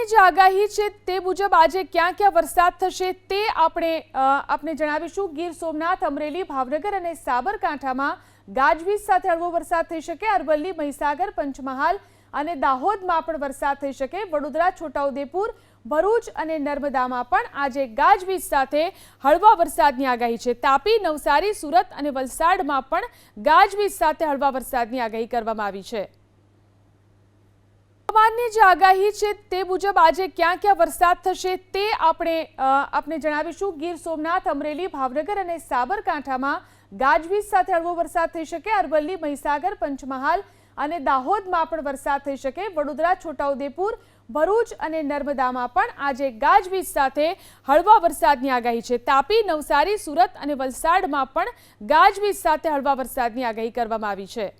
હવામાનની જે આગાહી છે તે મુજબ આજે ક્યાં ક્યાં વરસાદ થશે તે આપણે જણાવીશું। ગીર સોમનાથ, અમરેલી, ભાવનગર અને સાબરકાંઠામાં ગાજવીજ સાથે હળવો વરસાદ થઈ શકે। અરવલ્લી, મહીસાગર, પંચમહાલ અને દાહોદમાં પણ વરસાદ થઈ શકે। વડોદરા, છોટાઉદેપુર, ભરૂચ અને નર્મદામાં પણ આજે ગાજવીજ સાથે હળવા વરસાદની આગાહી છે। તાપી, નવસારી, સુરત અને વલસાડમાં પણ ગાજવીજ સાથે હળવા વરસાદની આગાહી કરવામાં આવી છે। હવામાનની જે આગાહી છે તે મુજબ આજે ક્યાં ક્યાં વરસાદ થશે તે આપણે જણાવીશું। ગીર સોમનાથ, અમરેલી, ભાવનગર અને સાબરકાંઠામાં ગાજવીજ સાથે હળવો વરસાદ થઈ શકે। અરવલ્લી, મહીસાગર, પંચમહાલ અને દાહોદમાં પણ વરસાદ થઈ શકે। વડોદરા, છોટાઉદેપુર, ભરૂચ અને નર્મદામાં પણ આજે ગાજવીજ સાથે હળવા વરસાદની આગાહી છે। તાપી, નવસારી, સુરત અને વલસાડમાં પણ ગાજવીજ સાથે હળવા વરસાદની આગાહી કરવામાં આવી છે।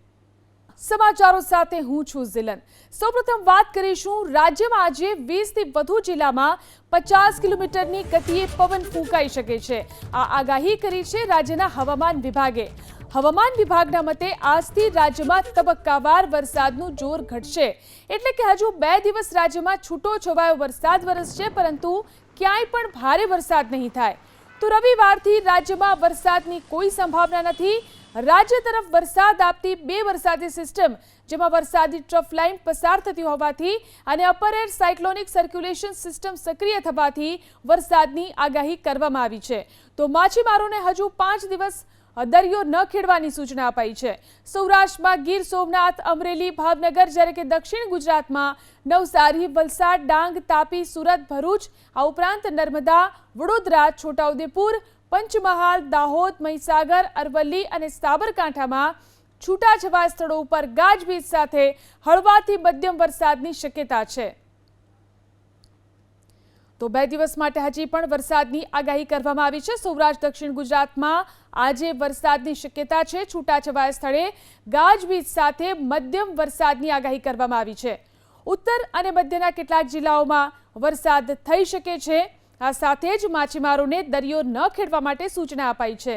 સમાચારો સાથે હું છું ઝિલન। સૌપ્રથમ વાત કરીશું રાજ્યમાં આજે 20થી વધુ જિલ્લામાં 50 કિલોમીટરની ગતિએ પવન ફૂંકાઈ શકે છે। આ આગાહી કરી છે રાજ્યના હવામાન વિભાગે। હવામાન વિભાગના મતે આજથી રાજ્યમાં તબક્કાવાર વરસાદનું જોર ઘટશે, એટલે કે હજુ 2 દિવસ રાજ્યમાં છૂટો છવાયો વરસાદ વરસશે, પરંતુ ક્યાંય પણ ભારે વરસાદ નહીં થાય। તો રવિવારથી રાજ્યમાં વરસાદની કોઈ સંભાવના નથી। રાજ્ય તરફ વરસાદ આપતી 2 વરસાદી સિસ્ટમ, જેમાં વરસાદી ટ્રફ લાઇન પસાર થતી હોવાથી અને upper air cyclonic circulation system સક્રિય થવાથી વરસાદની આગાહી કરવામાં આવી છે। તો માછીમારોને હજુ 5 દિવસ દરિયો ન ખેડવાની સૂચના અપાઈ છે। સૌરાષ્ટ્રમાં ગીર સોમનાથ, અમરેલી, ભાવનગર, જ્યારે કે દક્ષિણ ગુજરાતમાં નવસારી, વલસાડ, ડાંગ, તાપી, સુરત, ભરૂચ, આ ઉપરાંત નર્મદા, વડોદરા, છોટાઉદેપુર, પંચમહાલ, દાહોદ, મહીસાગર, અરવલ્લી અને સાબરકાંઠામાં છૂટાછવાયા સ્થળો ઉપર ગાજવીજ સાથે હળવાથી મધ્યમ વરસાદની શક્યતા છે। તો 2 દિવસ માટે હજી પણ વરસાદની આગાહી કરવામાં આવી છે। સૌરાષ્ટ્ર, દક્ષિણ ગુજરાતમાં આજે વરસાદની શક્યતા છે। છૂટાછવાયા સ્થળે ગાજવીજ સાથે મધ્યમ વરસાદની આગાહી કરવામાં આવી છે। ઉત્તર અને મધ્યના કેટલાક જિલ્લાઓમાં વરસાદ થઈ શકે છે। આ સાથે જ માછીમારોને દરિયો ન ખેડવા માટે સૂચના અપાઈ છે।